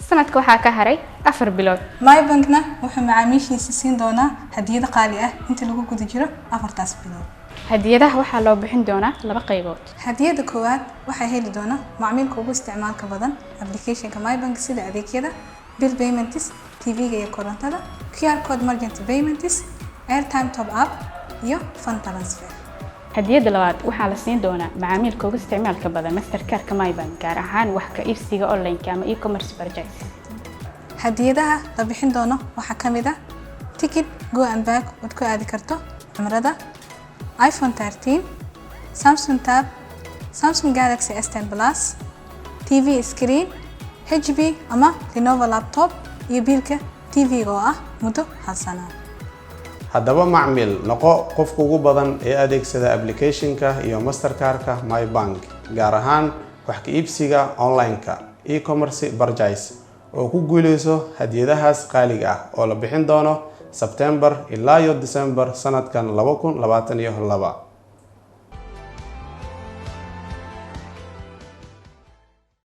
sanadka waxaa ka haray 4 bilood. MyBankna wuxuu macaamiishiisa siin doonaa hadiyado qaali ah inta lagu guda jiro 4taas bilood. Hadiyadaha waxaa loo bixin doonaa 2 qaybood. Hadiyada koowaad waxay heli doonaa macmiilka ugu isticmaalka badan application-ka MyBank sida adeegyada bill payments, TV-ga iyo korontada, QR code merchant payments, airtime top up iyo fund transfer. Hadiyada labaad waxaa la siin doonaa macaamiilka ugu isticmaalka badan Mastercard-ka MyBank gaar ahaan wax ka iibsiga online-ka ama e-commerce purchase. Hadiyadaha la bixin doono waxaa kamid ah ticket go and back oo ku aadi karto cimrada, iPhone 13, Samsung Tab, Samsung Galaxy S10 Plus, TV screen, HP ama Lenovo laptop iyo biilka TV-ga oo ah muddo 1 sano. haddaba macmiil noqo qofka ugu badan ee adeegsada application-ka iyo Mastercard-ka MyBank gaar ahaan wax ka iibsiga online-ka e-commerce purchase oo ku guuleyso hadiyadahaas qaaliga ah oo la bixin doono September ilaa December sanadkan 2022.